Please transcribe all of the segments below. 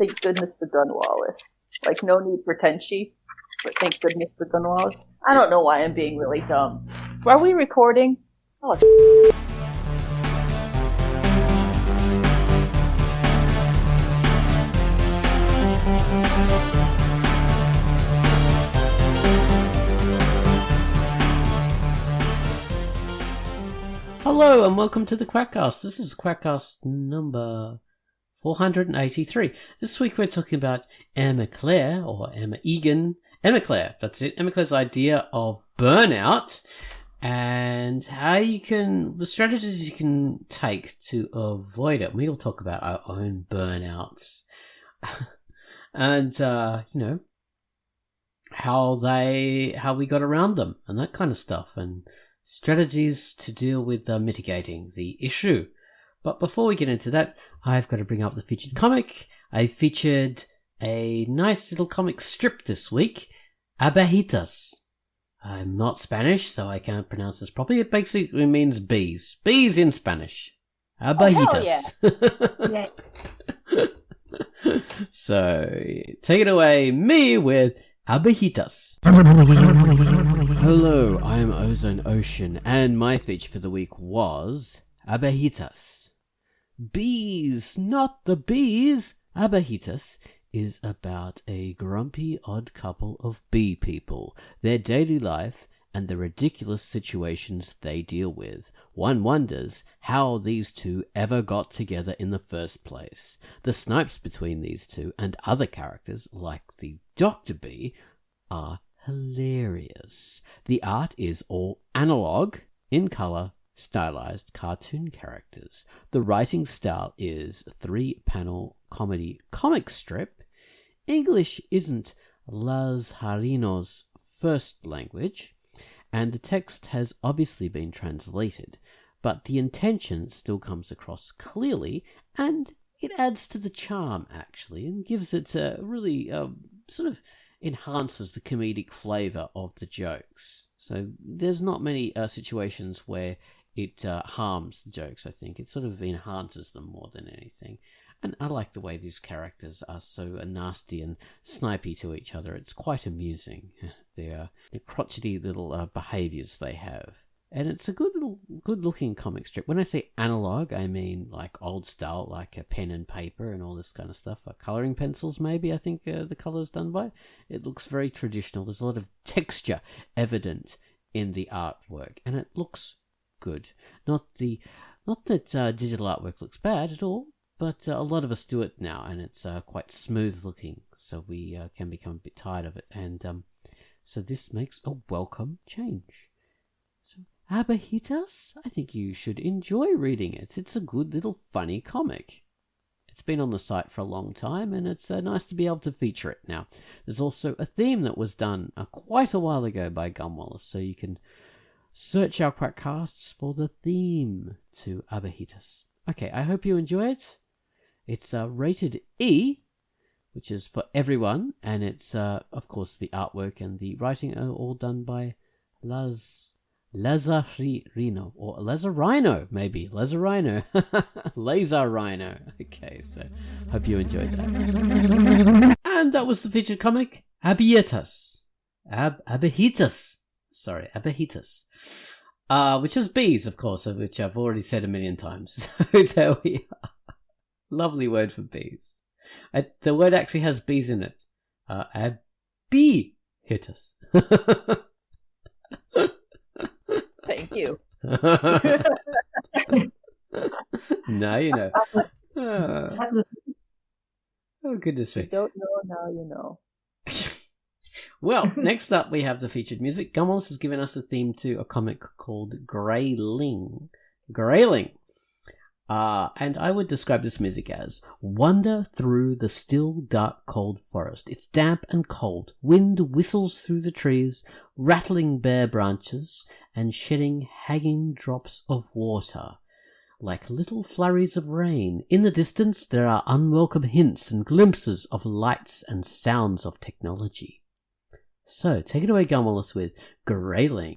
Thank goodness for Gun Wallace. Like, no need for Tenchi, but thank goodness for Gun Wallace. I don't know why I'm being really dumb. Are we recording? Oh, Hello and welcome to the QUACKCAST. This is QUACKCAST number 483. This week we're talking about Emma Clare, or Emma Egan. Emma Clare, that's it. Emma Clare's idea of burnout and how you can, the strategies you can take to avoid it. We'll talk about our own burnouts and, how we got around them and that kind of stuff, and strategies to deal with mitigating the issue. But before we get into that, I've got to bring up the featured comic. I featured a nice little comic strip this week, Abejitas. I'm not Spanish, so I can't pronounce this properly. It basically means bees. Bees in Spanish. Abejitas. Oh, yeah. So, take it away, me with Abejitas. Hello, I'm Ozone Ocean, and my feature for the week was Abejitas. Bees, not the bees! Abejitas is about a grumpy odd couple of bee people, their daily life, and the ridiculous situations they deal with. One wonders how these two ever got together in the first place. The snipes between these two and other characters, like the Dr. Bee, are hilarious. The art is all analog, in colour, stylized cartoon characters. The writing style is 3-panel comedy comic strip. English isn't Lazarino's first language, and the text has obviously been translated, but the intention still comes across clearly, and it adds to the charm, actually, and gives it a really sort of enhances the comedic flavour of the jokes. So there's not many situations where it harms the jokes, I think. It sort of enhances them more than anything. And I like the way these characters are so nasty and snipey to each other. It's quite amusing, the crotchety little behaviours they have. And it's a good-looking comic strip. When I say analog, I mean like old style, like a pen and paper and all this kind of stuff. Colouring pencils, maybe, I think the colour's done by. It looks very traditional. There's a lot of texture evident in the artwork, and it looks good. Not that digital artwork looks bad at all, but a lot of us do it now, and it's quite smooth-looking, so we can become a bit tired of it. And so this makes a welcome change. So, Abejitas, I think you should enjoy reading it. It's a good little funny comic. It's been on the site for a long time, and it's nice to be able to feature it now. There's also a theme that was done quite a while ago by Gun Wallace, so you can search our QUACKcasts for the theme to Abejitas. Okay, I hope you enjoy it. It's rated E, which is for everyone, and it's, of course, the artwork and the writing are all done by Lazarino, or Lazarino, maybe. Lazarino. Lazarino. Okay, so hope you enjoyed that. And that was the featured comic, Abejitas. Abejitas. Sorry, Abejitas. Which is bees, of course, which I've already said a million times. So there we are. Lovely word for bees. The word actually has bees in it. Abejitas. Thank you. Now you know. Oh, goodness me. You don't know, now you know. Well, next up we have the featured music. Gun Wallace has given us a theme to a comic called Grayling. And I would describe this music as wander through the still, dark, cold forest. It's damp and cold. Wind whistles through the trees, rattling bare branches and shedding hanging drops of water. Like little flurries of rain, in the distance there are unwelcome hints and glimpses of lights and sounds of technology. So, take it away, Gun Wallace, with Grayling.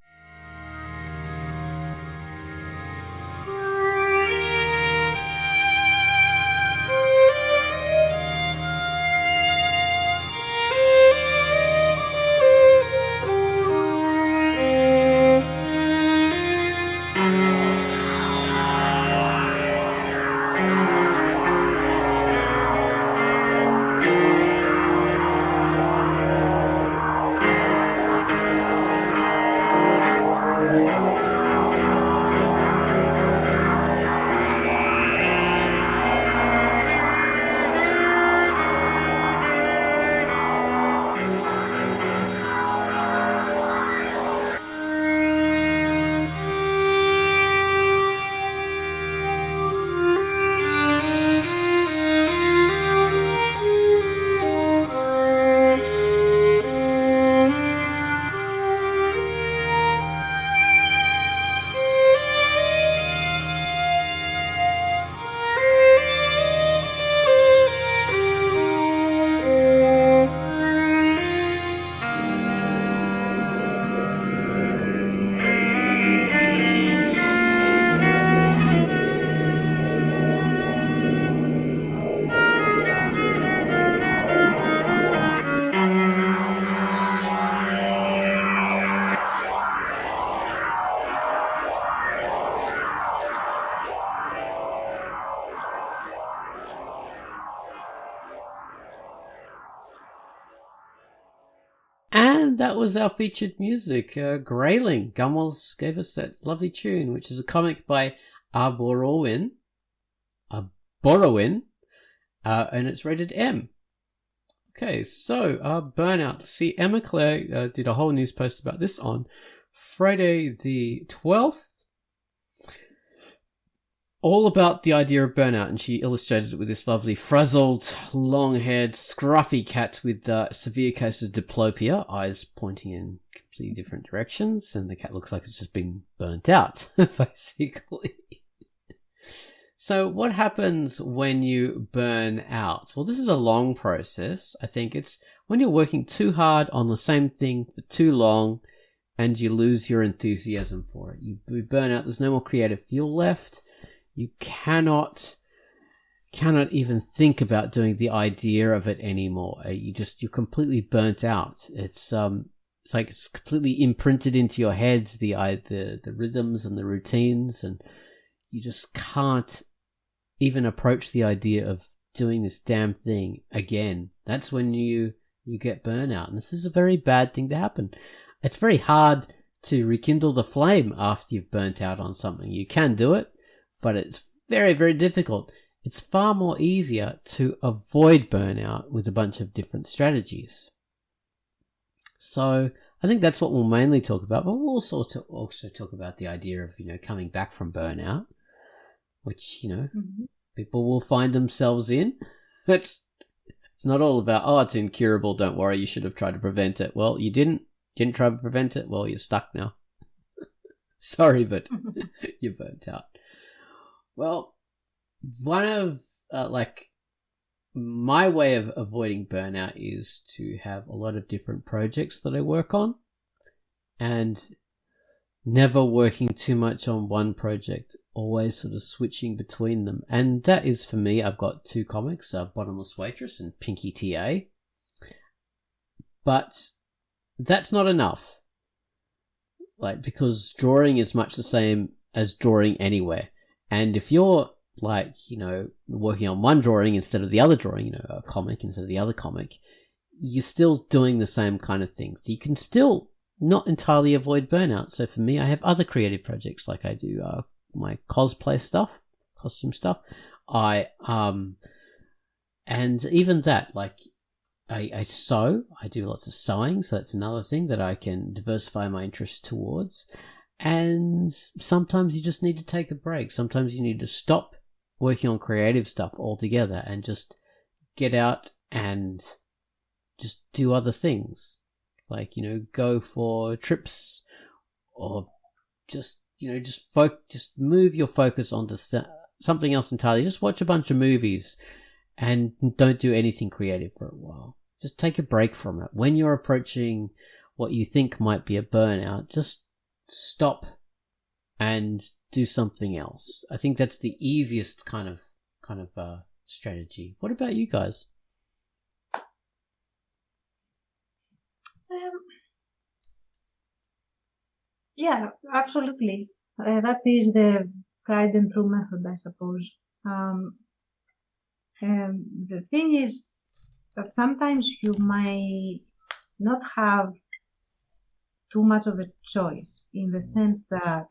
And that was our featured music. Grayling. Gumwells gave us that lovely tune, which is a comic by Borowin. And it's rated M. Okay, so Burnout. See, Emma Claire did a whole news post about this on Friday the 12th. All about the idea of burnout, and she illustrated it with this lovely frazzled, long-haired, scruffy cat with severe cases of diplopia, eyes pointing in completely different directions, and the cat looks like it's just been burnt out, basically. So what happens when you burn out? Well, this is a long process. I think it's when you're working too hard on the same thing for too long and you lose your enthusiasm for it. You burn out, there's no more creative fuel left. You cannot even think about doing the idea of it anymore. You're completely burnt out. It's like it's completely imprinted into your heads, the rhythms and the routines, and you just can't even approach the idea of doing this damn thing again. That's when you get burnout, and this is a very bad thing to happen. It's very hard to rekindle the flame after you've burnt out on something. You can do it, but it's very, very difficult. It's far more easier to avoid burnout with a bunch of different strategies. So I think that's what we'll mainly talk about, but we'll also talk about the idea of, coming back from burnout, which, people will find themselves in. It's not all about, it's incurable, don't worry, you should have tried to prevent it. Well, you didn't try to prevent it, well, you're stuck now. Sorry, but you're burnt out. Well, one of, my way of avoiding burnout is to have a lot of different projects that I work on and never working too much on one project, always sort of switching between them. And that is, for me, I've got two comics, Bottomless Waitress and Pinky TA. But that's not enough. Because drawing is much the same as drawing anywhere. And if you're working on one drawing instead of the other drawing, a comic instead of the other comic, you're still doing the same kind of things. You can still not entirely avoid burnout. So for me, I have other creative projects, like I do my cosplay stuff, costume stuff. And even that, I sew. I do lots of sewing, so that's another thing that I can diversify my interest towards. And sometimes you just need to take a break. Sometimes you need to stop working on creative stuff altogether and just get out and just do other things. Go for trips, or just move your focus onto something else entirely. Just watch a bunch of movies and don't do anything creative for a while. Just take a break from it. When you're approaching what you think might be a burnout, just stop and do something else. I think that's the easiest kind of strategy. What about you guys? Yeah, absolutely. That is the tried and true method, I suppose. The thing is that sometimes you might not have too much of a choice, in the sense that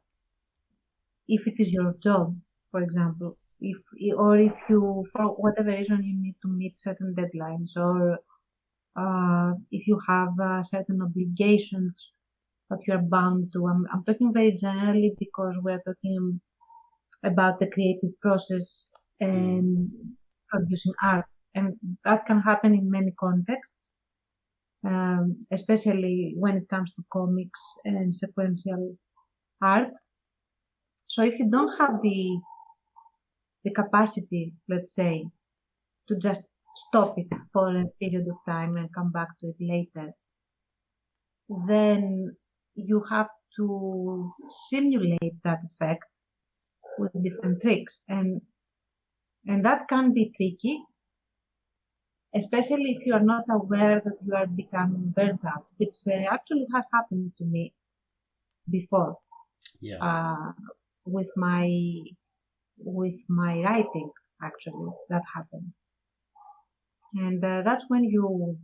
if it is your job, for example, if you, for whatever reason, you need to meet certain deadlines, or if you have certain obligations that you are bound to. I'm talking very generally because we're talking about the creative process and producing art, and that can happen in many contexts, especially when it comes to comics and sequential art. So if you don't have the capacity, let's say, to just stop it for a period of time and come back to it later, then you have to simulate that effect with different tricks, and that can be tricky, especially if you are not aware that you are becoming burnt out, which actually has happened to me before. With my writing, actually, that happened, and that's when you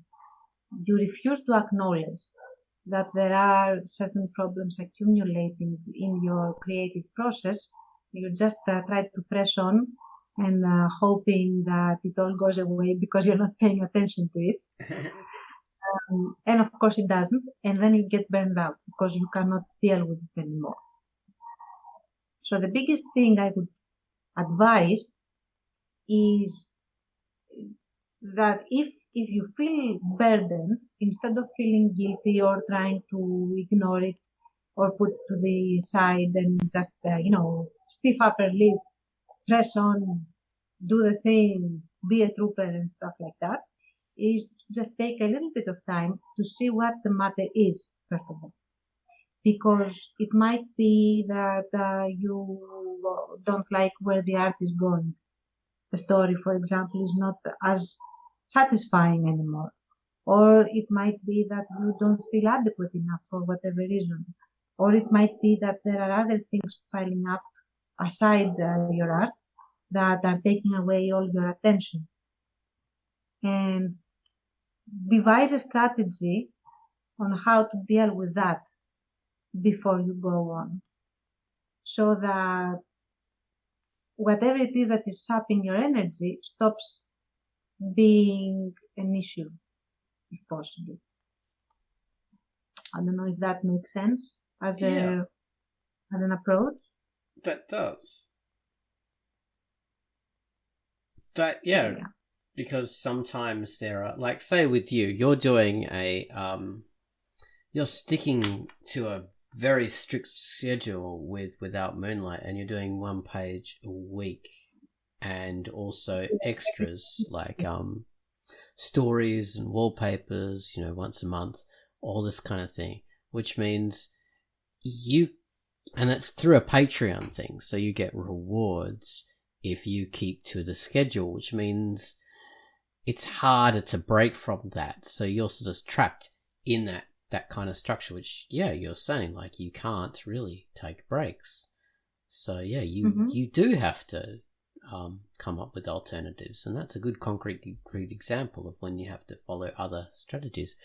refuse to acknowledge that there are certain problems accumulating in your creative process, you just try to press on and hoping that it all goes away because you're not paying attention to it. And of course it doesn't. And then you get burned out because you cannot deal with it anymore. So the biggest thing I would advise is that if you feel burdened, instead of feeling guilty or trying to ignore it or put it to the side and just, stiff upper lip, press on, do the thing, be a trooper and stuff like that, is just take a little bit of time to see what the matter is, first of all. Because it might be that you don't like where the art is going. The story, for example, is not as satisfying anymore. Or it might be that you don't feel adequate enough for whatever reason. Or it might be that there are other things piling up aside your art that are taking away all your attention. And devise a strategy on how to deal with that before you go on. So that whatever it is that is sapping your energy stops being an issue, if possible. I don't know if that makes sense as an approach. That does. Yeah. Because sometimes there are, like, say with you, you're doing you're sticking to a very strict schedule without Moonlight, and you're doing 1 page a week, and also extras like stories and wallpapers, once a month, all this kind of thing, which means and it's through a Patreon thing, so you get rewards if you keep to the schedule, which means it's harder to break from that. So you're sort of trapped in that kind of structure, which, you're saying, like, you can't really take breaks. So, you do have to come up with alternatives. And that's a good concrete example of when you have to follow other strategies.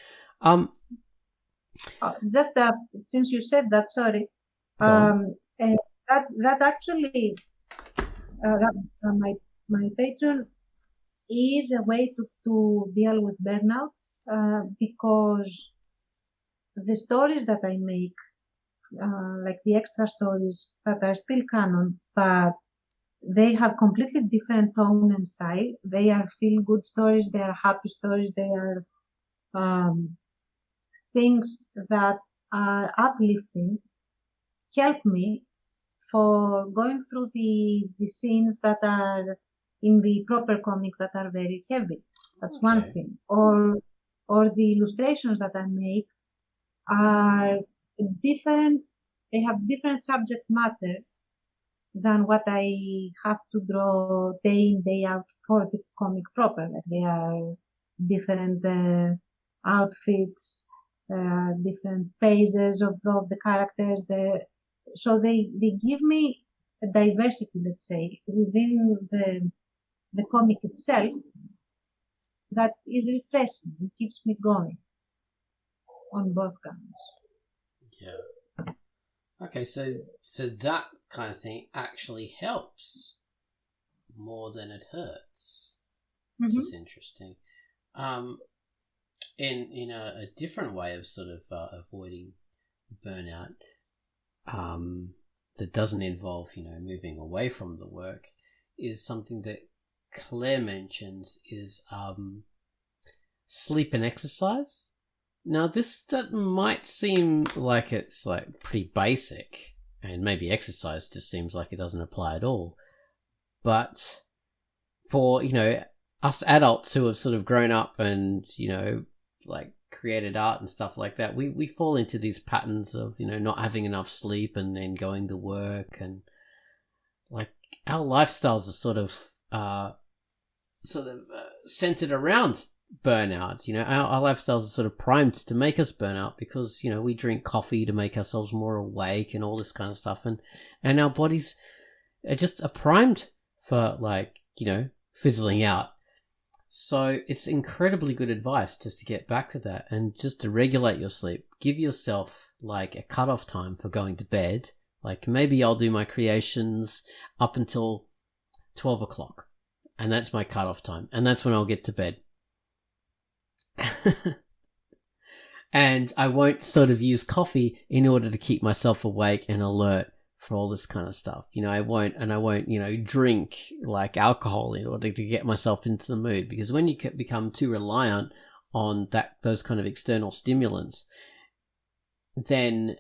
Just since you said that, sorry. And that actually, my Patreon is a way to deal with burnout, because the stories that I make, like the extra stories that are still canon, but they have completely different tone and style. They are feel-good stories, they are happy stories, they are things that are uplifting, help me for going through the scenes that are in the proper comic that are very heavy. That's one thing. Or the illustrations that I make are different. They have different subject matter than what I have to draw day in, day out for the comic proper. Like, they are different outfits, different phases of the characters. So they give me a diversity, let's say, within the comic itself that is refreshing. It keeps me going on both counts. Yeah. Okay, so that kind of thing actually helps more than it hurts. This is interesting. In a different way of sort of avoiding burnout, that doesn't involve moving away from the work, is something that Claire mentions is sleep and exercise. Now, that might seem like it's like pretty basic, and maybe exercise just seems like it doesn't apply at all. But for, us adults who have sort of grown up and, like created art and stuff like that, we fall into these patterns of, not having enough sleep and then going to work, and like our lifestyles are sort of centered around burnout. Our lifestyles are sort of primed to make us burn out because, we drink coffee to make ourselves more awake and all this kind of stuff. And our bodies are primed for, like, fizzling out. So it's incredibly good advice just to get back to that and just to regulate your sleep. Give yourself like a cutoff time for going to bed. Like maybe I'll do my creations up until 12 o'clock. And that's my cutoff time. And that's when I'll get to bed. And I won't sort of use coffee in order to keep myself awake and alert for all this kind of stuff. I won't, drink like alcohol in order to get myself into the mood, because when you become too reliant on those kind of external stimulants, then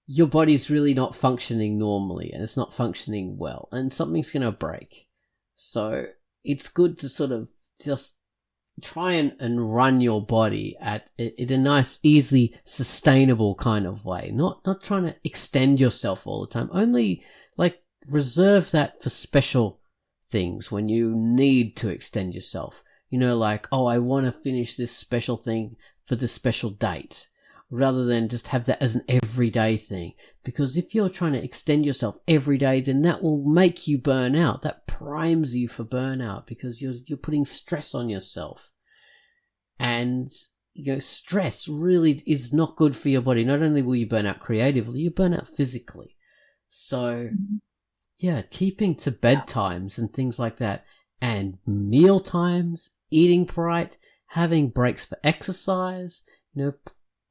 your body's really not functioning normally, and it's not functioning well, and something's going to break. So it's good to sort of just try and run your body in a nice, easily sustainable kind of way. Not trying to extend yourself all the time. Only like reserve that for special things when you need to extend yourself. Like, oh, I want to finish this special thing for this special date, rather than just have that as an everyday thing. Because if you're trying to extend yourself every day, then that will make you burn out. That primes you for burnout, because you're putting stress on yourself. And, stress really is not good for your body. Not only will you burn out creatively, you burn out physically. So, yeah, keeping to bedtimes and things like that, and meal times, eating right, having breaks for exercise,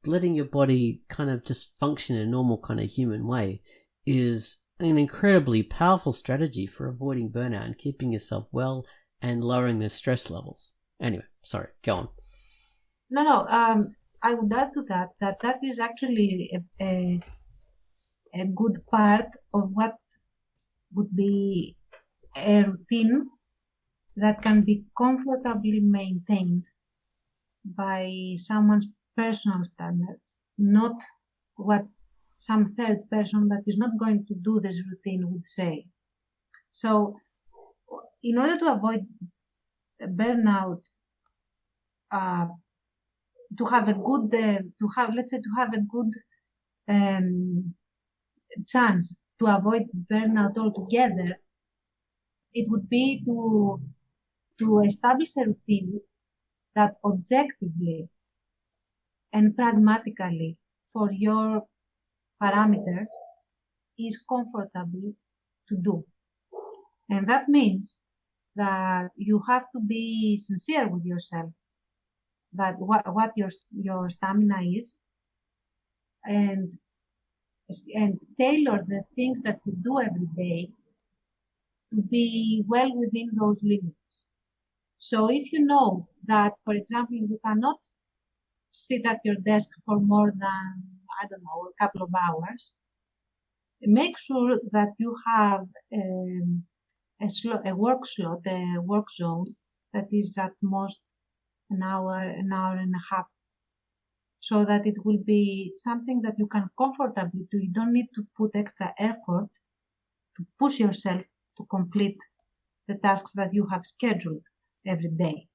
letting your body kind of just function in a normal kind of human way is an incredibly powerful strategy for avoiding burnout and keeping yourself well and lowering the stress levels. Anyway, sorry, go on. No. I would add to that is actually a good part of what would be a routine that can be comfortably maintained by someone's personal standards, not what some third person that is not going to do this routine would say. So, in order to avoid burnout, to have a good chance to avoid burnout altogether, it would be to establish a routine that objectively and pragmatically for your parameters is comfortable to do. And that means that you have to be sincere with yourself, that what your stamina is, and tailor the things that you do every day to be well within those limits. So if you know that, for example, you cannot sit at your desk for more than, a couple of hours, make sure that you have a work slot, a work zone that is at most an hour and a half, so that it will be something that you can comfortably do. You don't need to put extra effort to push yourself to complete the tasks that you have scheduled every day.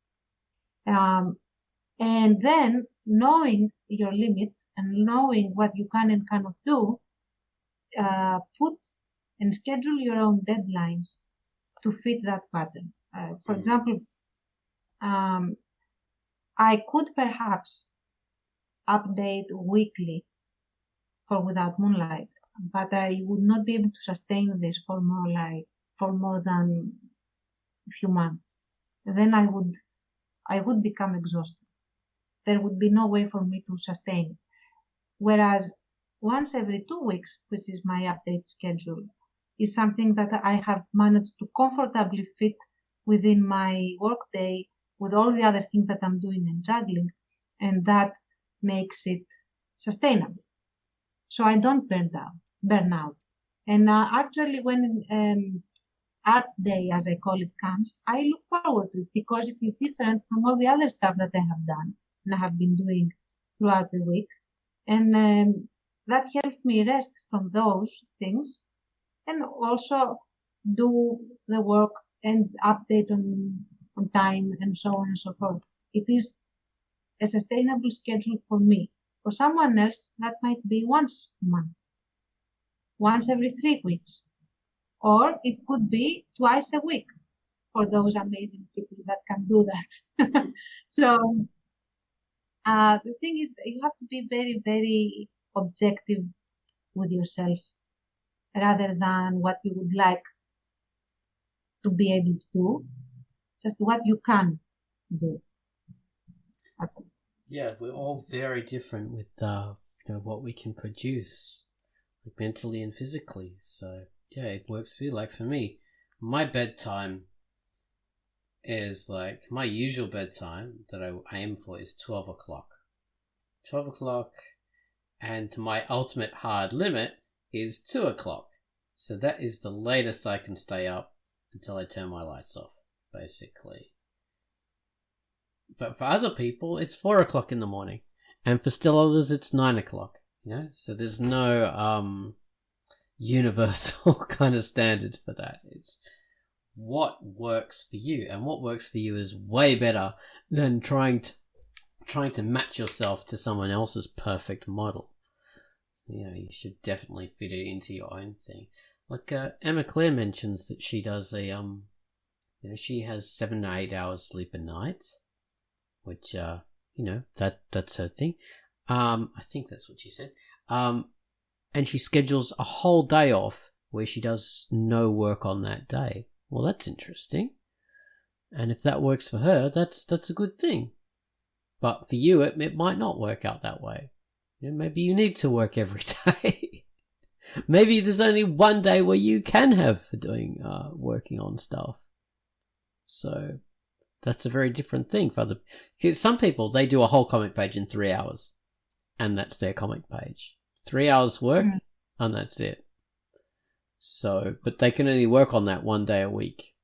And then knowing your limits and knowing what you can and cannot do, put and schedule your own deadlines to fit that pattern. For example, I could perhaps update weekly for Without Moonlight, but I would not be able to sustain this for more than a few months. And then I would become exhausted. There would be no way for me to sustain it. Whereas once every 2 weeks, which is my update schedule, is something that I have managed to comfortably fit within my workday with all the other things that I'm doing and juggling, and that makes it sustainable. So I don't burn out. And actually, when Art Day, as I call it, comes, I look forward to it because it is different from all the other stuff that I have done and I have been doing throughout the week. And that helped me rest from those things and also do the work and update on time and so on and so forth. It is a sustainable schedule for me. For someone else, that might be once a month, once every 3 weeks, Or it could be twice a week for those amazing people that can do that. So the thing is that you have to be very, very objective with yourself rather than what you would like to be able to do, just what you can do. That's all. Yeah, we're all very different with what we can produce, like mentally and physically. So yeah, it works for you. Like for me, my bedtime is like my usual bedtime that I aim for is 12 o'clock. 12 o'clock, and my ultimate hard limit is 2 o'clock. So that is the latest I can stay up until I turn my lights off, basically. But for other people, it's 4 o'clock in the morning. And for still others, it's 9 o'clock. So there's no universal kind of standard for that. It's what works for you, and what works for you is way better than trying to match yourself to someone else's perfect model. So, you should definitely fit it into your own thing. Like Emma Claire mentions that she does she has 7 to 8 hours sleep a night, which that's her thing. I think that's what she said. And she schedules a whole day off where she does no work on that day. Well, that's interesting. And if that works for her, that's a good thing. But for you, it might not work out that way. Maybe you need to work every day. Maybe there's only one day where you can have for doing working on stuff. So that's a very different thing for because some people, they do a whole comic page in 3 hours, and that's their comic page. 3 hours work, and that's it. So, but they can only work on that one day a week.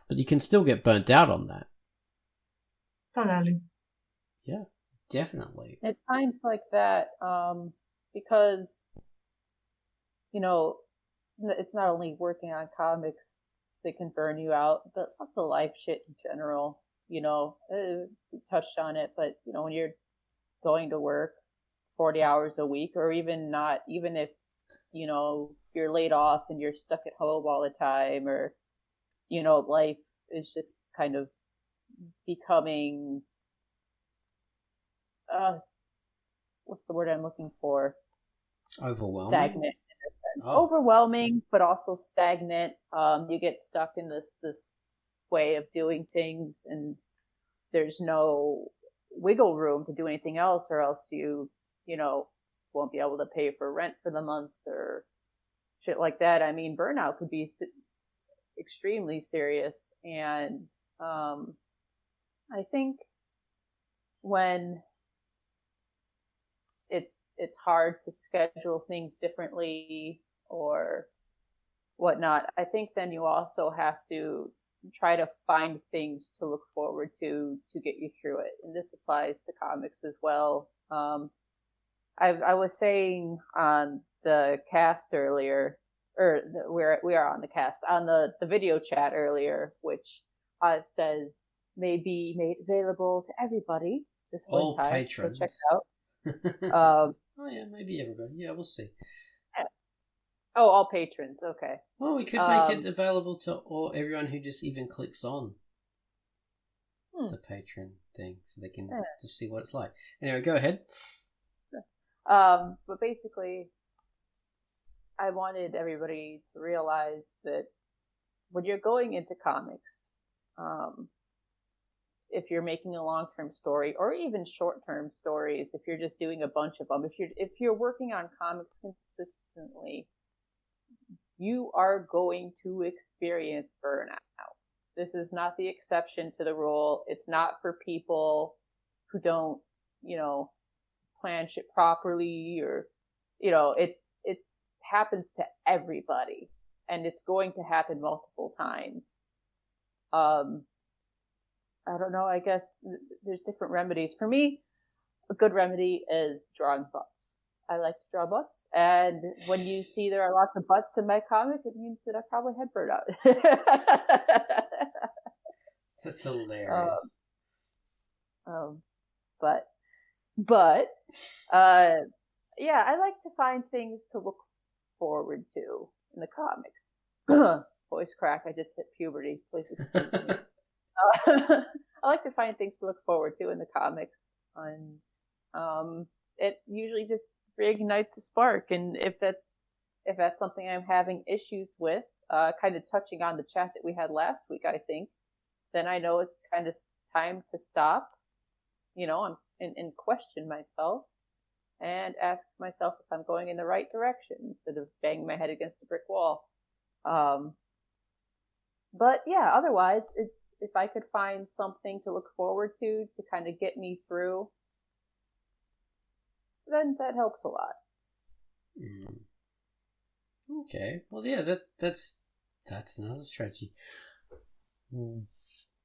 But you can still get burnt out on that. Totally. Yeah, definitely. At times like that, because, it's not only working on comics that can burn you out, but lots of life shit in general. We touched on it, but, when you're going to work 40 hours a week, or even not, even if, you're laid off and you're stuck at home all the time, or, life is just kind of becoming, what's the word I'm looking for? Overwhelming? Stagnant, in a sense. Overwhelming, but also stagnant. You get stuck in this way of doing things, and there's no wiggle room to do anything else, or else you won't be able to pay for rent for the month or shit like that. I mean, burnout could be extremely serious, and I think when it's hard to schedule things differently or whatnot, I think then you also have to try to find things to look forward to get you through it. And this applies to comics as well. I was saying on the cast earlier, or we are on the cast, on the video chat earlier, which says may be made available to everybody this all time. patrons. So check it out. Oh yeah, maybe everybody. Yeah, we'll see. Oh, all patrons. Okay. Well, we could make it available to everyone who just even clicks on the patron thing, so they can just see what it's like. Anyway, go ahead. But basically, I wanted everybody to realize that when you're going into comics, if you're making a long-term story or even short-term stories, if you're just doing a bunch of them, if you're working on comics consistently, you are going to experience burnout. This is not the exception to the rule. It's not for people who don't, plan shit properly, or, it's happens to everybody, and it's going to happen multiple times. I don't know, I guess there's different remedies. For me, a good remedy is drawing butts. I like to draw butts, and when you see there are lots of butts in my comic, it means that I probably had burnout. That's hilarious. But yeah, I like to find things to look forward to in the comics. Voice crack. I just hit puberty. Please excuse me. I like to find things to look forward to in the comics, and it usually just reignites a spark. And if that's something I'm having issues with, kind of touching on the chat that we had last week, I think, then I know it's kind of time to stop, and question myself and ask myself if I'm going in the right direction instead of banging my head against a brick wall. But yeah, otherwise, it's if I could find something to look forward to kind of get me through, then that helps a lot. Mm. Okay. Well, yeah, that's another strategy.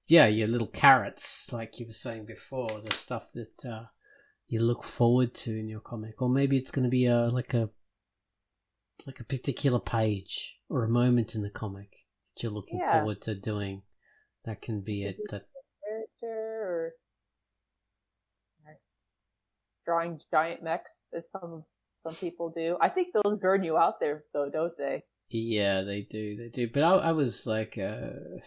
Yeah, your little carrots, like you were saying before, the stuff that you look forward to in your comic, or maybe it's going to be like a particular page or a moment in the comic that you're looking forward to doing. That can be it. That character or drawing giant mechs, as some people do. I think those burn you out there, though, don't they? Yeah, they do. But I was like, the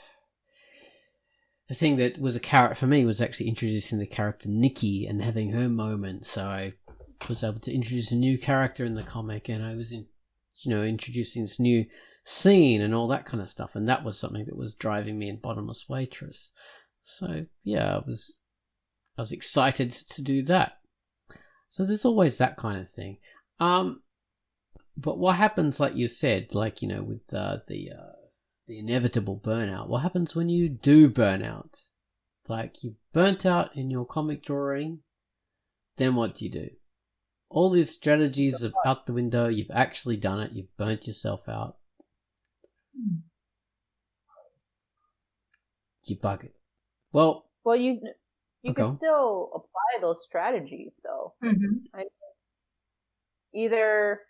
thing that was a carrot for me was actually introducing the character Nikki and having her moment. So I was able to introduce a new character in the comic, and I was introducing this new scene and all that kind of stuff, and that was something that was driving me in Bottomless Waitress. So yeah, I was excited to do that. So there's always that kind of thing. But what happens, like you said, with the inevitable burnout? What happens when you do burn out? Like, you've burnt out in your comic drawing, then what do you do? All these strategies are out the window. You've actually done it. You've burnt yourself out. You bug it. Well, you can still apply those strategies, though. Mm-hmm. Either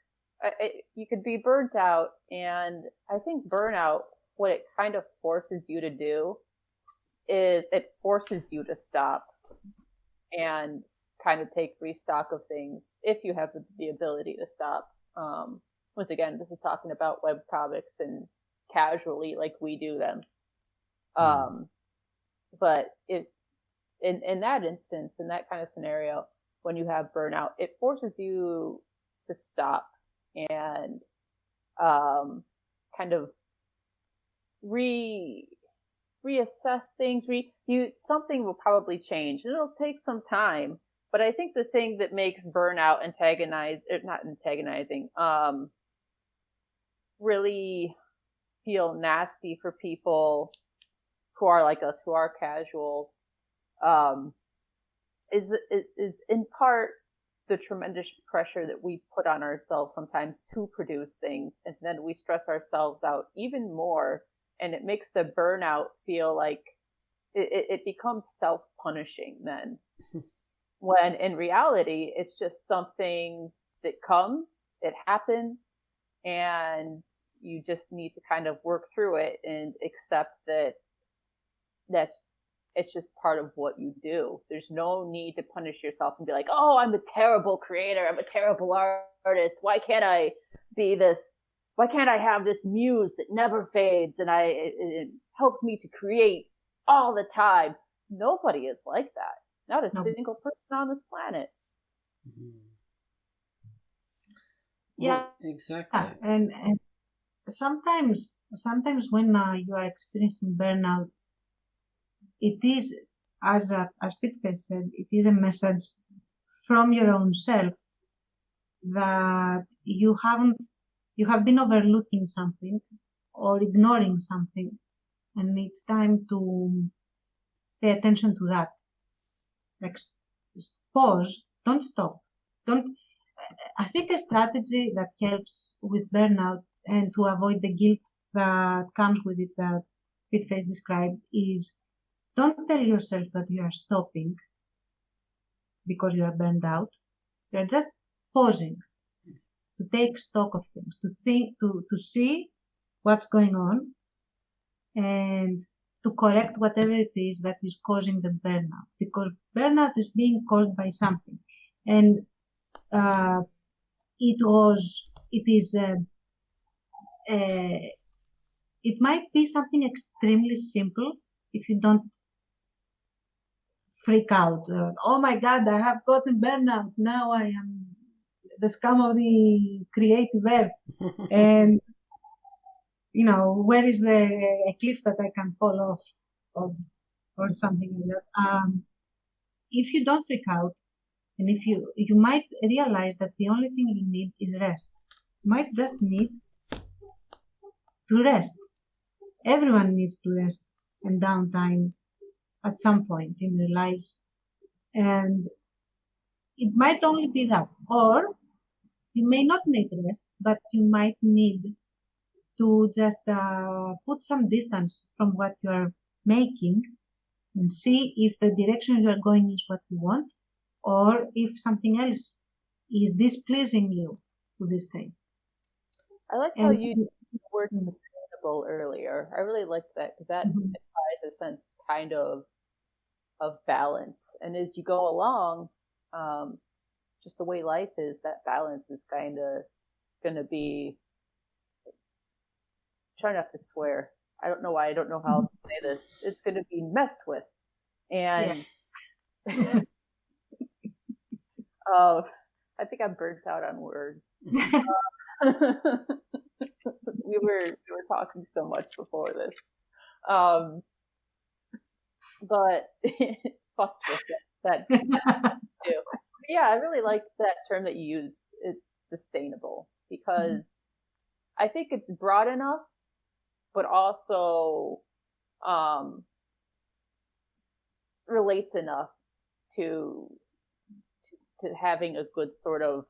you could be burnt out, and I think burnout, what it kind of forces you to do is it forces you to stop and kind of take restock of things if you have the ability to stop. Once again, this is talking about web comics and casually like we do them. But in that instance, in that kind of scenario, when you have burnout, it forces you to stop and kind of reassess things. Something will probably change. It'll take some time, but I think the thing that makes burnout really feel nasty for people who are like us, who are casuals, is in part the tremendous pressure that we put on ourselves sometimes to produce things, and then we stress ourselves out even more, and it makes the burnout feel like it becomes self-punishing then. When in reality, it's just something that comes, it happens, and you just need to kind of work through it and accept that it's just part of what you do. There's no need to punish yourself and be like, oh, I'm a terrible creator, I'm a terrible artist, why can't I be this? Why can't I have this muse that never fades and it helps me to create all the time? Nobody is like that. Not a single person on this planet. Yeah, well, exactly. And sometimes when you are experiencing burnout, it is, as Peter said, it is a message from your own self that you have been overlooking something or ignoring something, and it's time to pay attention to that. Like, pause, don't stop. I think a strategy that helps with burnout and to avoid the guilt that comes with it that Pitface described is, don't tell yourself that you are stopping because you are burned out. You are just pausing to take stock of things, to think, to see what's going on, and to correct whatever it is that is causing the burnout. Because burnout is being caused by something, and it is it might be something extremely simple if you don't freak out. Oh my God, I have gotten burnout. Now I am the scum of the creative earth. And, where is a cliff that I can fall off of or something like that? If you don't freak out, and if you might realize that the only thing you need is rest. You might just need to rest. Everyone needs to rest and downtime at some point in their lives. And it might only be that. Or you may not need rest, but you might need to just put some distance from what you are making and see if the direction you are going is what you want, or if something else is displeasing you to this thing. I like how you used the word sustainable earlier. I really liked that because that implies a sense kind of balance. And as you go along, just the way life is, that balance is kind of going to be, try not to swear. I don't know why. I don't know how else to say this. It's going to be messed with. And I think I'm burnt out on words. We were talking so much before this, but fussed with it. That too. Yeah, I really like that term that you used. It's sustainable because I think it's broad enough, but also relates enough to having a good sort of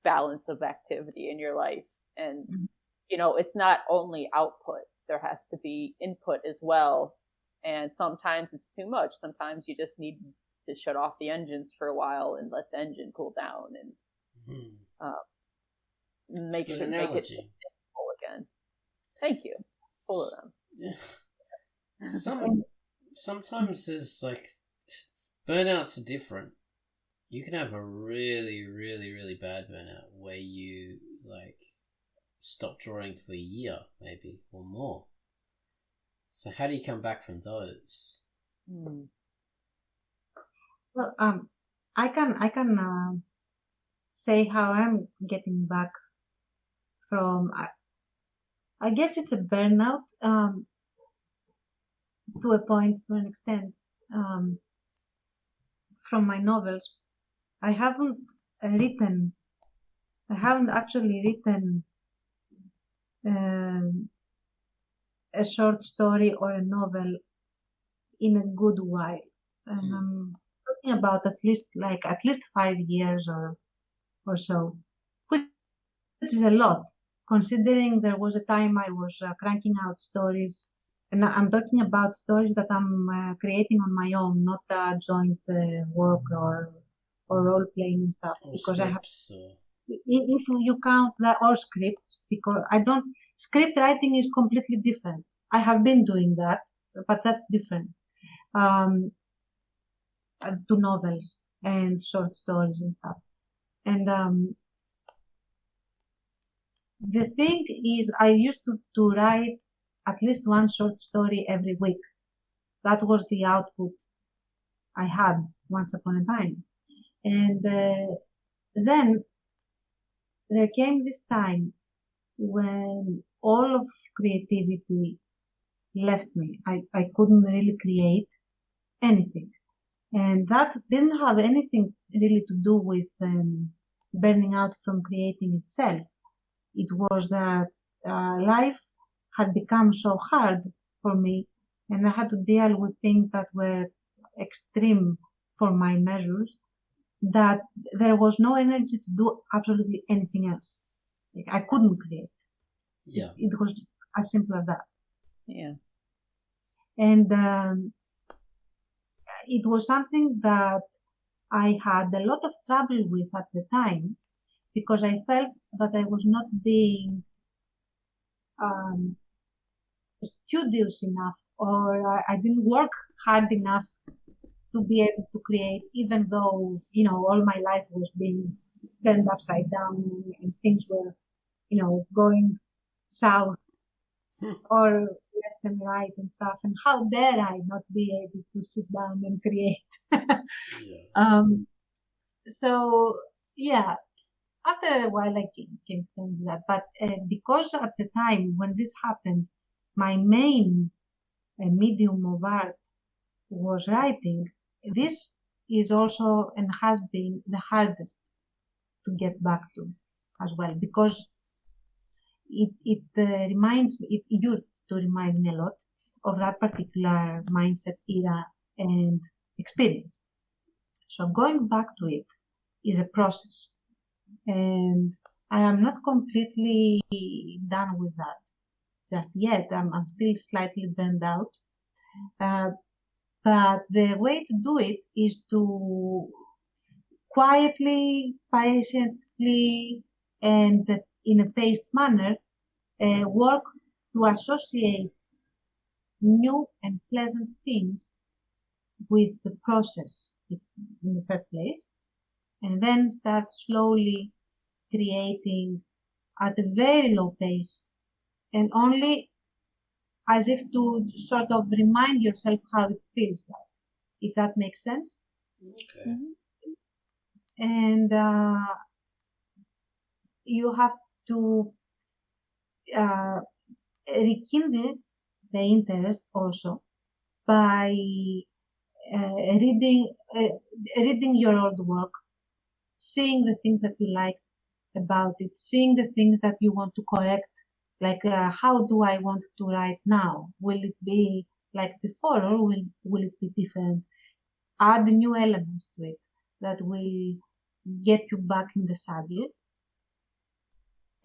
balance of activity in your life. And, it's not only output. There has to be input as well. And sometimes it's too much. Sometimes you just need to shut off the engines for a while and let the engine cool down and make it full again. Thank you. Full of them. Yeah. Sometimes there's burnouts are different. You can have a really, really, really bad burnout where you stop drawing for a year, maybe, or more. So how do you come back from those? Well, I can say how I'm getting back from. I guess it's a burnout to a point, to an extent. From my novels, I haven't actually written a short story or a novel in a good while. And I'm talking about at least 5 years or so, which is a lot, considering there was a time I was cranking out stories, and I'm talking about stories that I'm creating on my own, not joint work or role playing and stuff. Or because scripts, if you count that, or scripts, because script writing is completely different. I have been doing that, but that's different. To novels and short stories and stuff. And the thing is, I used to write at least one short story every week. That was the output I had once upon a time. And then there came this time when all of creativity left me. I couldn't really create anything. And that didn't have anything really to do with burning out from creating itself. It was that life had become so hard for me, and I had to deal with things that were extreme for my measures, that there was no energy to do absolutely anything else. I couldn't create. Yeah. It was as simple as that. Yeah. And it was something that I had a lot of trouble with at the time, because I felt that I was not being studious enough, or I didn't work hard enough to be able to create, even though, all my life was being turned upside down and things were, going south or left and right and stuff. And how dare I not be able to sit down and create? So yeah, after a while I came to do that. But because at the time when this happened, my main medium of art was writing, this is also and has been the hardest to get back to as well, because it used to remind me a lot of that particular mindset, era, and experience. So going back to it is a process, and I am not completely done with that just yet. I'm still slightly burned out. But the way to do it is to quietly, patiently, and in a paced manner, work to associate new and pleasant things with the process it's in the first place, and then start slowly creating at a very low pace, and only as if to sort of remind yourself how it feels like, if that makes sense. Okay. And you have to rekindle the interest also by reading your old work, seeing the things that you like about it, seeing the things that you want to correct, like how do I want to write now? Will it be like before, or will it be different? Add new elements to it that will get you back in the saddle,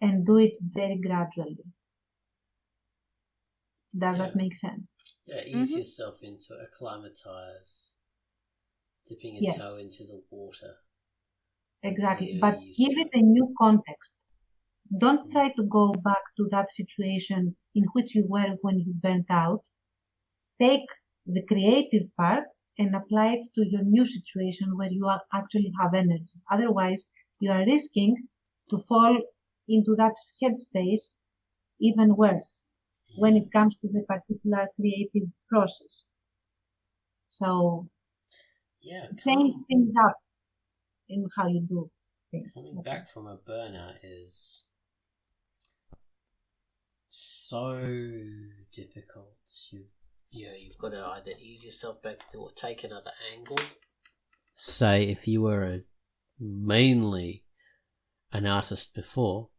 and do it very gradually. Does that make sense? Yeah, ease yourself into it, acclimatize, dipping a toe into the water. Exactly, but give it a new context. Don't try to go back to that situation in which you were when you burnt out. Take the creative part and apply it to your new situation where you actually have energy. Otherwise, you are risking to fall into that headspace even worse when it comes to the particular creative process. So, change things up in how you do things. Coming back from a burnout is so difficult. You've got to either ease yourself back or take another angle. Say if you were mainly an artist before,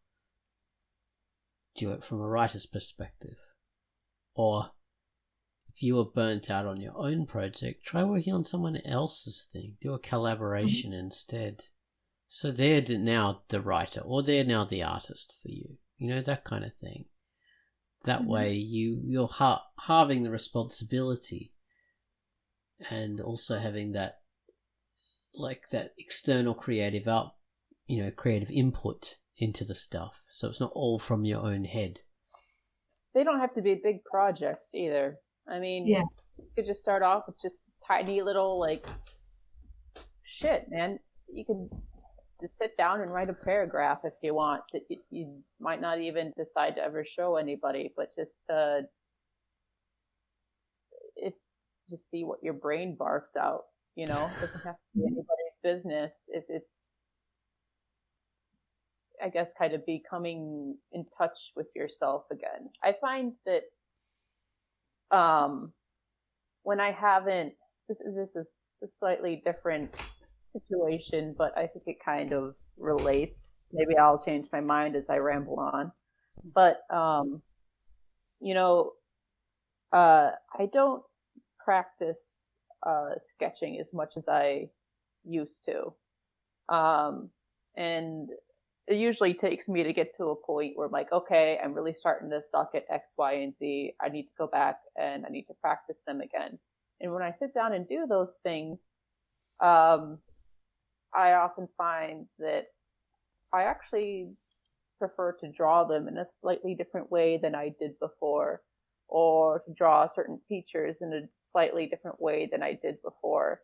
do it from a writer's perspective. Or if you were burnt out on your own project, try working on someone else's thing. Do a collaboration instead. So they're now the writer, or they're now the artist for you. You know, that kind of thing. That way you're halving the responsibility, and also having that, like, that external creative creative input into the stuff. So it's not all from your own head. They don't have to be big projects either. I mean, you could just start off with just tiny little, like, shit, man. You could just sit down and write a paragraph if you want. You might not even decide to ever show anybody, but just just see what your brain barfs out. You know, it doesn't have to be anybody's business. It's I guess kind of becoming in touch with yourself again. I find that when I haven't, this is a slightly different situation, but I think it kind of relates. Maybe I'll change my mind as I ramble on. But I don't practice sketching as much as I used to. And it usually takes me to get to a point where I'm like, okay, I'm really starting to suck at X, Y, and Z. I need to go back and I need to practice them again. And when I sit down and do those things, I often find that I actually prefer to draw them in a slightly different way than I did before, or to draw certain features in a slightly different way than I did before.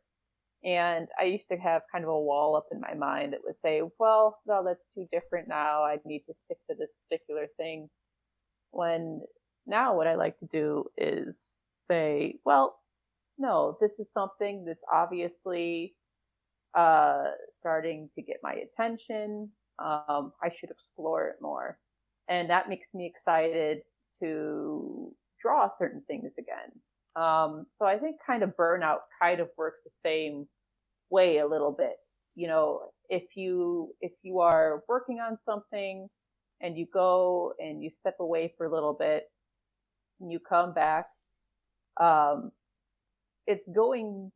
And I used to have kind of a wall up in my mind that would say, well, no, that's too different now. I need to stick to this particular thing. When now what I like to do is say, well, no, this is something that's obviously starting to get my attention. I should explore it more. And that makes me excited to draw certain things again. So I think kind of burnout kind of works the same way a little bit. You know, if you are working on something and you go and you step away for a little bit and you come back, um, it's going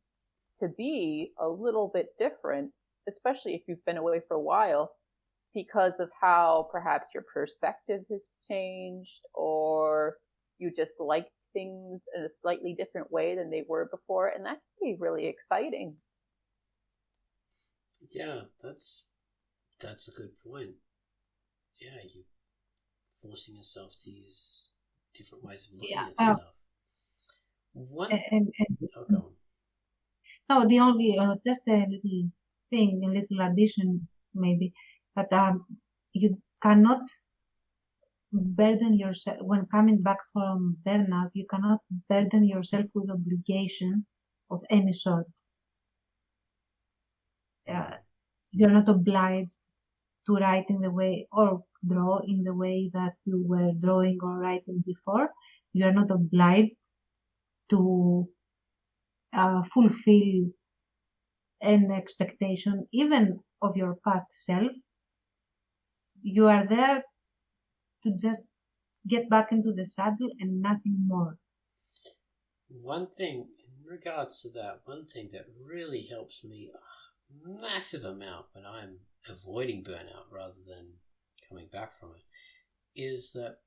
to be a little bit different, especially if you've been away for a while, because of how perhaps your perspective has changed, or you just like things in a slightly different way than they were before. And that can be really exciting. Yeah, that's a good point. Yeah, you forcing yourself to use different ways of looking at stuff. One. Oh, go on. No, the only just a little thing, a little addition maybe, but you cannot burden yourself when coming back from burnout. You cannot burden yourself with obligation of any sort. You're not obliged to write in the way or draw in the way that you were drawing or writing before. You are not obliged to fulfill an expectation even of your past self. You are there to just get back into the saddle and nothing more. One thing in regards to that, one thing that really helps me a massive amount when I'm avoiding burnout rather than coming back from it is that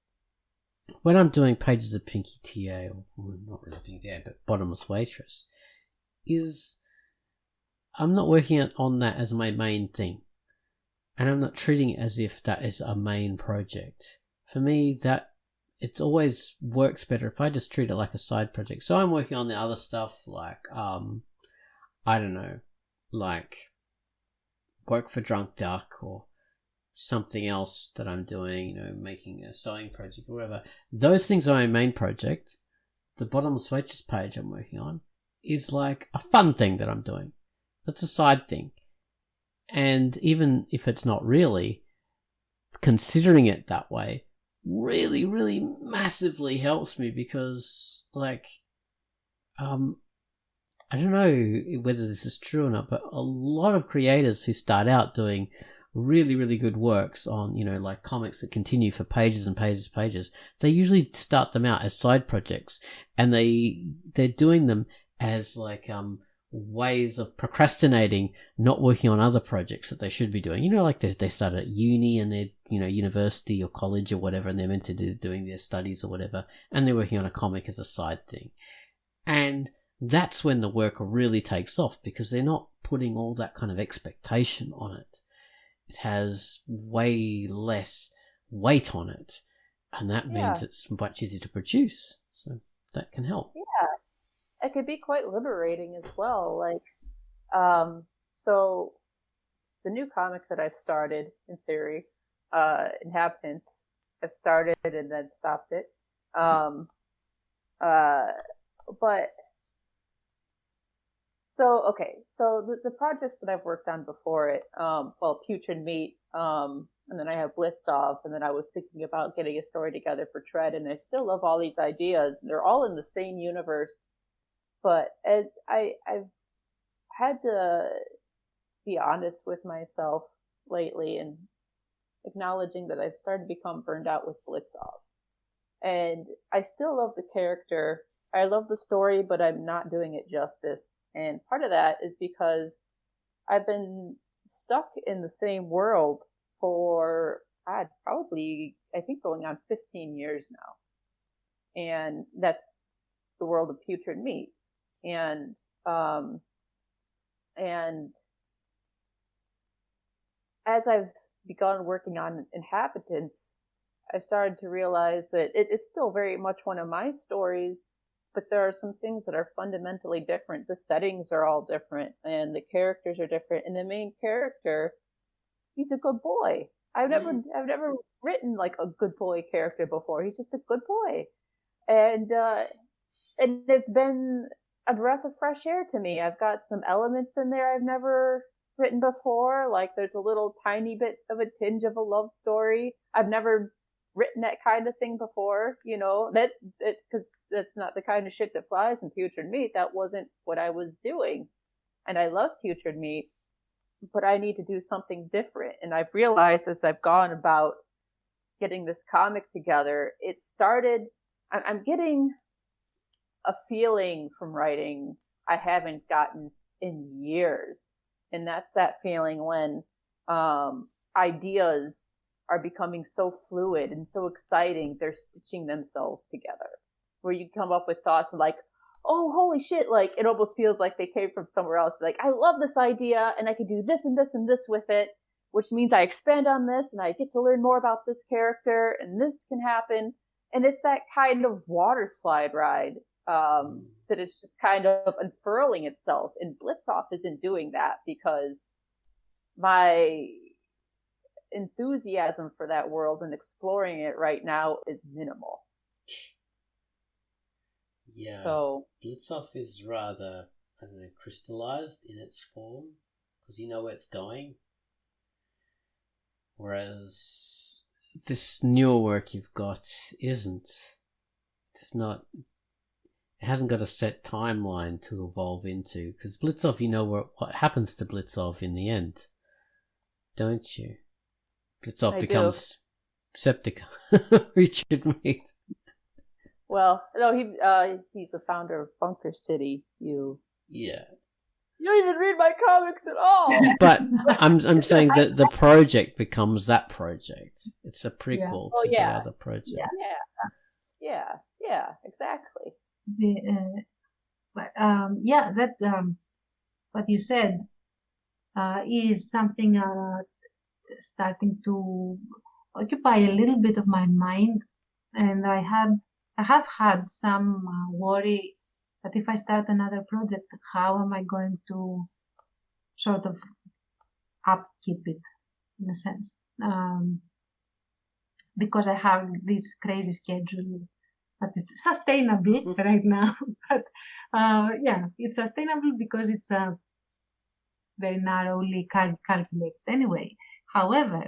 when I'm doing pages of Pinky TA, or not really Pinky TA, but Bottomless Waitress, is I'm not working on that as my main thing. And I'm not treating it as if that is a main project. For me, that it always works better if I just treat it like a side project. So I'm working on the other stuff like, I don't know, like work for Drunkduck or something else that I'm doing, you know, making a sewing project or whatever. Those things are my main project. The Bottomless Waitress page I'm working on is like a fun thing that I'm doing. That's a side thing. And even if it's not really, considering it that way really, really massively helps me because, like, I don't know whether this is true or not, but a lot of creators who start out doing really, really good works on, you know, like comics that continue for pages and pages and pages, they usually start them out as side projects, and they're doing them as like ways of procrastinating, not working on other projects that they should be doing. You know, like they start at uni and they're, you know, university or college or whatever, and they're meant to do doing their studies or whatever, and they're working on a comic as a side thing. And that's when the work really takes off because they're not putting all that kind of expectation on it. It has way less weight on it, and that means it's much easier to produce. So that can help. Yeah. It could be quite liberating as well. Like, so the new comic that I started, in theory, Inhabitants, I started and then stopped it. But so the projects that I've worked on before it, well, Putrid Meat, and then I have Blitzov, and then I was thinking about getting a story together for Tread, and I still love all these ideas. They're all in the same universe. But I've had to be honest with myself lately and acknowledging that I've started to become burned out with Blitzov. And I still love the character. I love the story, but I'm not doing it justice. And part of that is because I've been stuck in the same world for, probably, I think going on 15 years now. And that's the world of Putrid Meat. And as I've begun working on Inhabitants, I've started to realize that it's still very much one of my stories, but there are some things that are fundamentally different. The settings are all different, and the characters are different. And the main character, he's a good boy. I've never written like a good boy character before. He's just a good boy. and it's been a breath of fresh air to me. I've got some elements in there I've never written before. Like there's a little tiny bit of a tinge of a love story. I've never written that kind of thing before, because that's not the kind of shit that flies in Putrid Meat. That wasn't what I was doing. And I love Putrid Meat, but I need to do something different. And I've realized as I've gone about getting this comic together, I'm getting a feeling from writing I haven't gotten in years. And that's that feeling when ideas are becoming so fluid and so exciting, they're stitching themselves together. Where you come up with thoughts like, oh, holy shit, like it almost feels like they came from somewhere else. Like, I love this idea and I could do this and this and this with it, which means I expand on this and I get to learn more about this character and this can happen. And it's that kind of water slide ride that is just kind of unfurling itself. And Blitzoff isn't doing that because my enthusiasm for that world and exploring it right now is minimal. Yeah. So Blitzoff is rather, I don't know, crystallized in its form because you know where it's going. Whereas this newer work you've got isn't. It's not. It hasn't got a set timeline to evolve into. Because Blitzoff, you know what happens to Blitzoff in the end, don't you? Blitzoff becomes Septica, Richard Mead. Well, no, he's the founder of Bunker City. Yeah. You don't even read my comics at all. But I'm saying that the project becomes that project. It's a prequel to the other project. Yeah, exactly. What you said is something starting to occupy a little bit of my mind, and I have had some worry that if I start another project, how am I going to sort of upkeep it in a sense? Because I have this crazy schedule that is sustainable right now. But it's sustainable because it's very narrowly calculated anyway. However,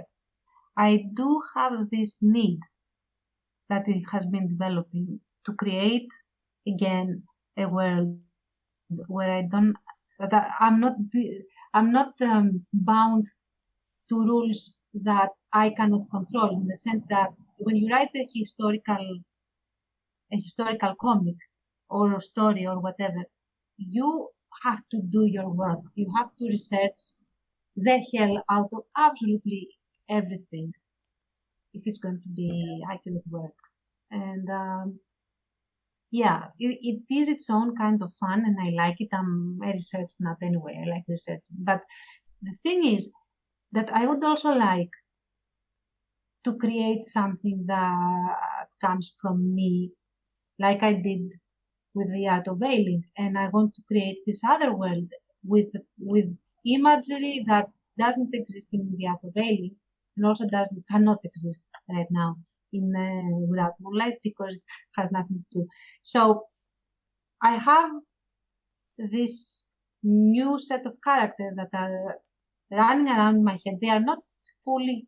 I do have this need that it has been developing to create again a world where I'm not bound to rules that I cannot control, in the sense that when you write a historical comic or a story or whatever, you have to do your work. You have to research the hell out of absolutely everything if it's going to be accurate work. And it is its own kind of fun, and I like it. I'm a research nut anyway. I like research. But the thing is that I would also like to create something that comes from me, like I did with the Art of Ailing, and I want to create this other world with imagery that doesn't exist in the Art of Ailing, and also cannot exist right now in without Moonlight, because it has nothing to do. So I have this new set of characters that are running around in my head. They are not fully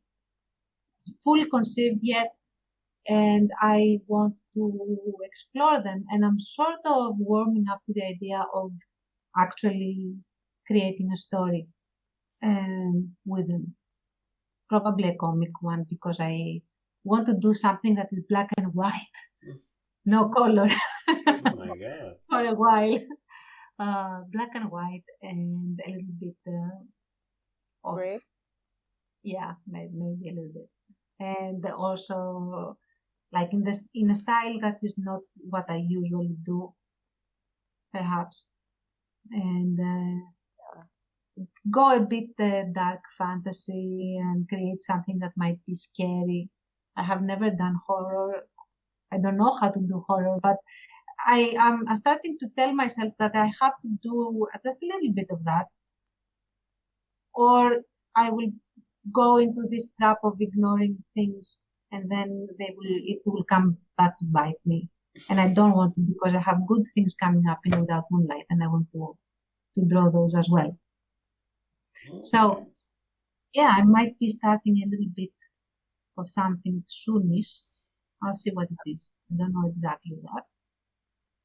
conceived yet, and I want to explore them. And I'm sort of warming up to the idea of actually creating a story with them. Probably a comic one, because I want to do something that is black and white, no color. Oh my god! For a while, black and white, and a little bit of gray. Yeah, maybe a little bit, and also like in a style that is not what I usually do, perhaps, and go a bit dark fantasy and create something that might be scary. I have never done horror. I don't know how to do horror, but I am starting to tell myself that I have to do just a little bit of that, or I will go into this trap of ignoring things, and then it will come back to bite me. And I don't want to, because I have good things coming up in Without Moonlight, and I want to draw those as well. So, yeah, I might be starting a little bit of something soonish. I'll see what it is. I don't know exactly what.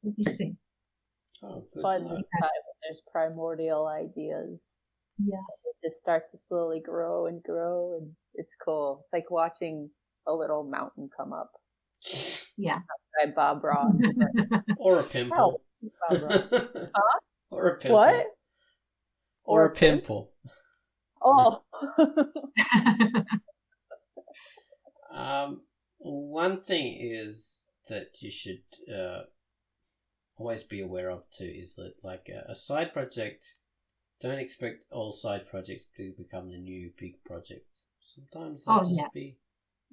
Let me see. It's fun this time when there's primordial ideas. Yeah. They just start to slowly grow, and it's cool. It's like watching a little mountain come up. Yeah. By Bob Ross. Or a pimple. Bob Ross. Huh? Or a pimple. What? Or a pimple. Oh. One thing is that you should always be aware of too is that, like, a side project, don't expect all side projects to become the new big project. Sometimes they'll just be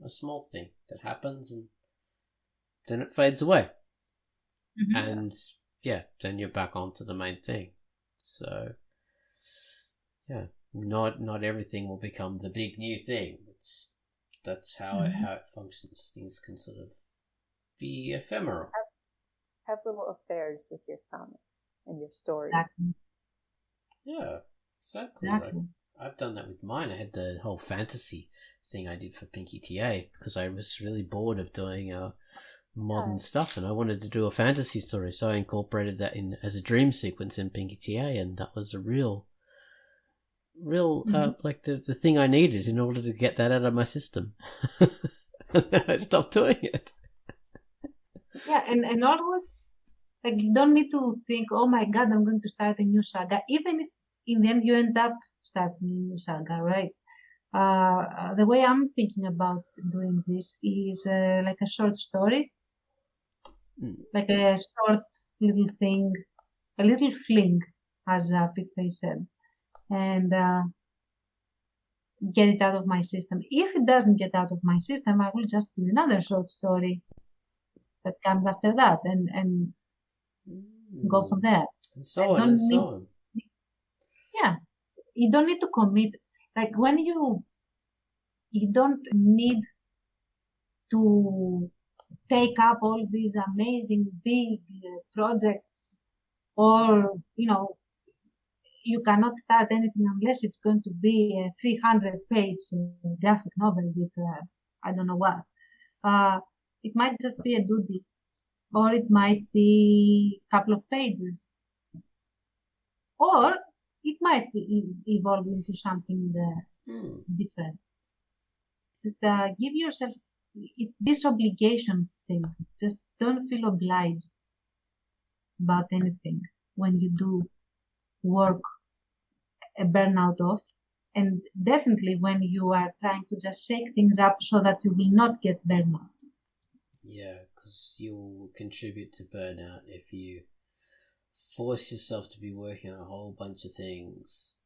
a small thing that happens and then it fades away. Mm-hmm. And yeah, then you're back onto the main thing. So yeah, not everything will become the big new thing. That's how it functions. Things can sort of be ephemeral. Have little affairs with your comics and your stories. Exactly. Yeah, exactly. Like, I've done that with mine. I had the whole fantasy thing I did for Pinky TA because I was really bored of doing modern stuff and I wanted to do a fantasy story, so I incorporated that in as a dream sequence in Pinky TA, and that was a real like the thing I needed in order to get that out of my system. I stopped doing it. Yeah, and always, like, you don't need to think, oh my god, I'm going to start a new saga, even if in the end you end up starting a new saga, right? The way I'm thinking about doing this is like a short story, like a short little thing, a little fling, as Pete said, and get it out of my system. If it doesn't get out of my system, I will just do another short story that comes after that, and go from there. And so on. Yeah, you don't need to commit. Like, when you don't need to take up all these amazing big projects, or you cannot start anything unless it's going to be a 300-page graphic novel with I don't know what. It might just be a doodle, or it might be a couple of pages, or it might evolve into something different. Just give yourself this obligation thing. Just don't feel obliged about anything when you do work a burnout off, and definitely when you are trying to just shake things up so that you will not get burnout. Yeah, because you'll contribute to burnout if you force yourself to be working on a whole bunch of things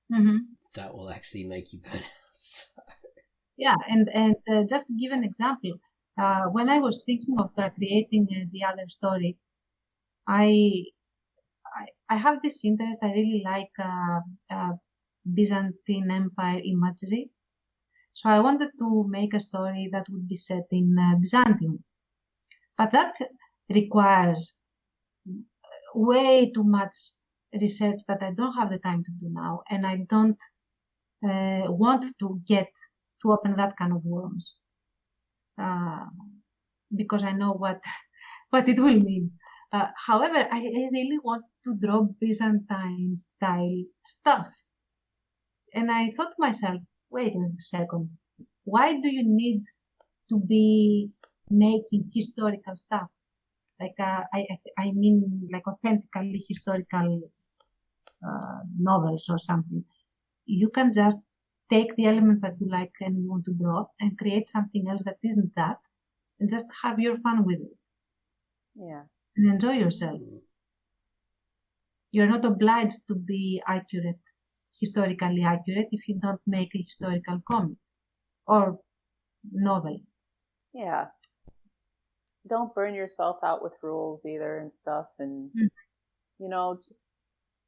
that will actually make you burn out. Yeah, and just to give an example, when I was thinking of creating the other story, I have this interest. I really like Byzantine Empire imagery, so I wanted to make a story that would be set in Byzantium, but that requires way too much research that I don't have the time to do now, and I don't want to open that kind of worms, because I know what it will mean. However, I really want to draw Byzantine style stuff, and I thought to myself, wait a second, why do you need to be making historical stuff? Like I mean, like authentically historical novels or something. You can just take the elements that you like and you want to draw and create something else that isn't that, and just have your fun with it. Yeah. And enjoy yourself. You're not obliged to be accurate, historically accurate, if you don't make a historical comic or novel. Yeah. Don't burn yourself out with rules either and stuff. And, just,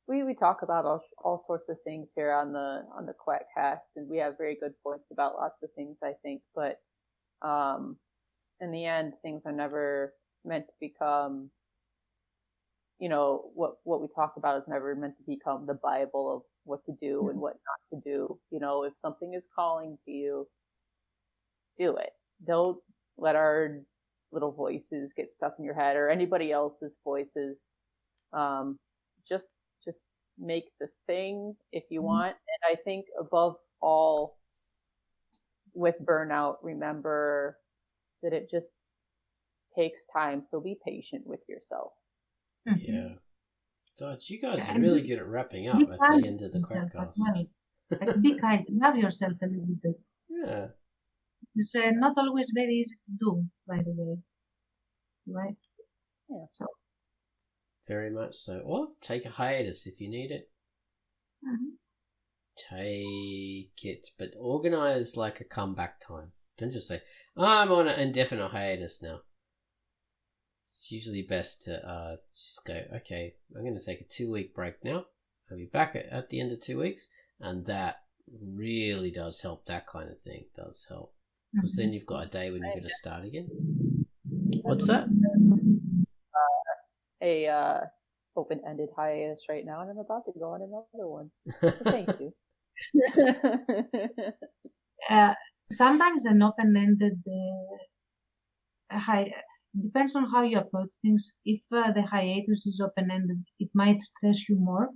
we talk about all sorts of things here on the QUACKCAST, and we have very good points about lots of things, I think. But in the end, things are never meant to become, what we talk about is never meant to become the Bible of what to do and what not to do. If something is calling to you, do it. Don't let our little voices get stuck in your head or anybody else's voices. Just make the thing if you want. And I think above all, with burnout, remember that it just takes time. So be patient with yourself. Yeah. God, you guys are really good at wrapping up at the end of the QUACKCAST. Be kind. Love yourself a little bit. Yeah. It's not always very easy to do, by the way. Right? Yeah. So. Very much so. Or take a hiatus if you need it. Take it, but organize like a comeback time. Don't just say, I'm on an indefinite hiatus now. It's usually best to just go, okay, I'm going to take a 2-week break now. I'll be back at the end of 2 weeks. And that really does help. That kind of thing does help. Because then you've got a day when you're going to start again. What's that? A open-ended hiatus right now, and I'm about to go on another one. So thank you. Sometimes an open-ended depends on how you approach things. If the hiatus is open-ended, it might stress you more,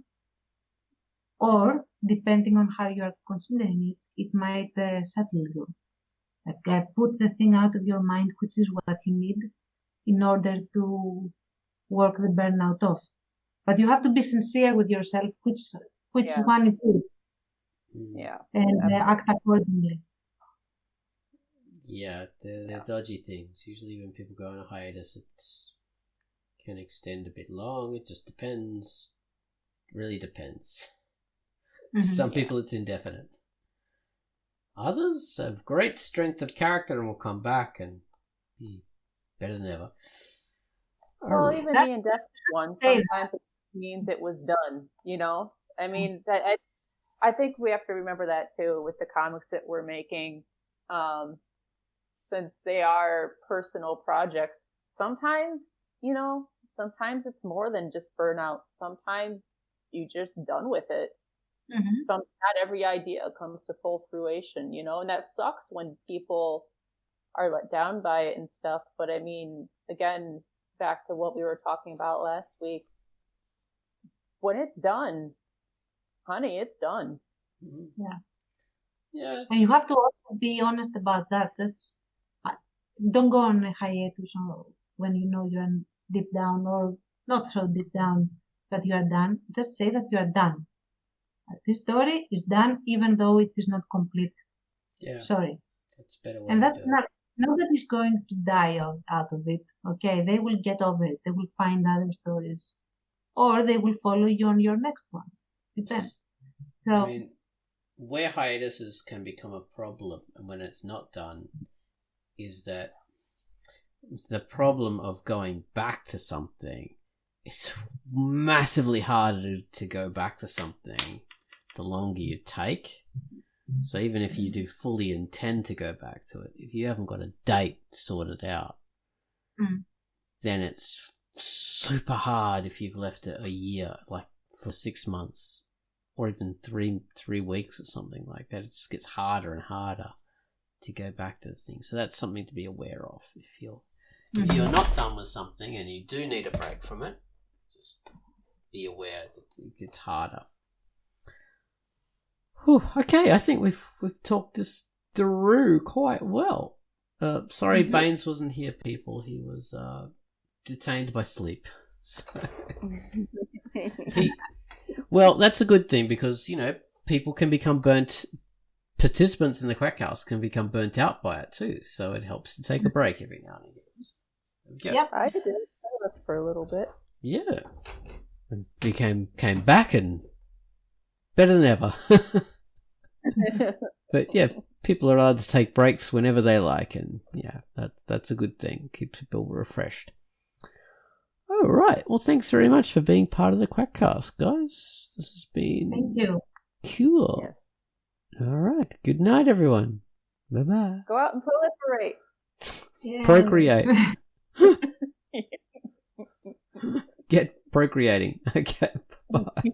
or depending on how you are considering it, it might settle you. Like put the thing out of your mind, which is what you need in order to work the burnout off. But you have to be sincere with yourself, which one it is. Yeah. And act accordingly. Yeah, they're dodgy things. Usually when people go on a hiatus, it can extend a bit long. It just depends. Really depends. Some people it's indefinite. Others have great strength of character and will come back and be better than ever. Well, even the indefinite one, sometimes it means it was done, I mean, I think we have to remember that too with the comics that we're making. Since they are personal projects, sometimes it's more than just burnout. Sometimes you're just done with it. Not every idea comes to full fruition, and that sucks when people are let down by it and stuff. But I mean, again, back to what we were talking about last week, when it's done, honey, it's done. Yeah. And you have to also be honest about that. Don't go on a hiatus when you're deep down, or not so deep down that you are done. Just say that you are done. This story is done, even though it is not complete. Yeah. Sorry. That's a better way. And that's nobody's going to die out of it. Okay, they will get over it. They will find other stories, or they will follow you on your next one. Depends. So, I mean, where hiatuses can become a problem, and when it's not done, is that the problem of going back to something. It's massively harder to go back to something the longer you take. So even if you do fully intend to go back to it, if you haven't got a date sorted out, then it's super hard if you've left it a year, like for 6 months, or even three weeks or something like that. It just gets harder and harder to go back to the thing. So that's something to be aware of. If you're not done with something and you do need a break from it, just be aware that it gets harder. Whew, okay, I think we've talked this through quite well. Sorry Baines wasn't here, people. He was detained by sleep. So well, that's a good thing because, people can become burnt. Participants in the QUACKCAST can become burnt out by it too. So it helps to take a break every now and again. Yep, I did for a little bit. Yeah. And came back and better than ever. But yeah, people are allowed to take breaks whenever they like, and yeah, that's a good thing. Keeps people refreshed. All right. Well, thanks very much for being part of the QUACKCAST, guys. This has been thank you. Cool. Yes. All right. Good night, everyone. Bye bye. Go out and proliferate. Yeah. Procreate. Yeah. procreating. Okay, bye.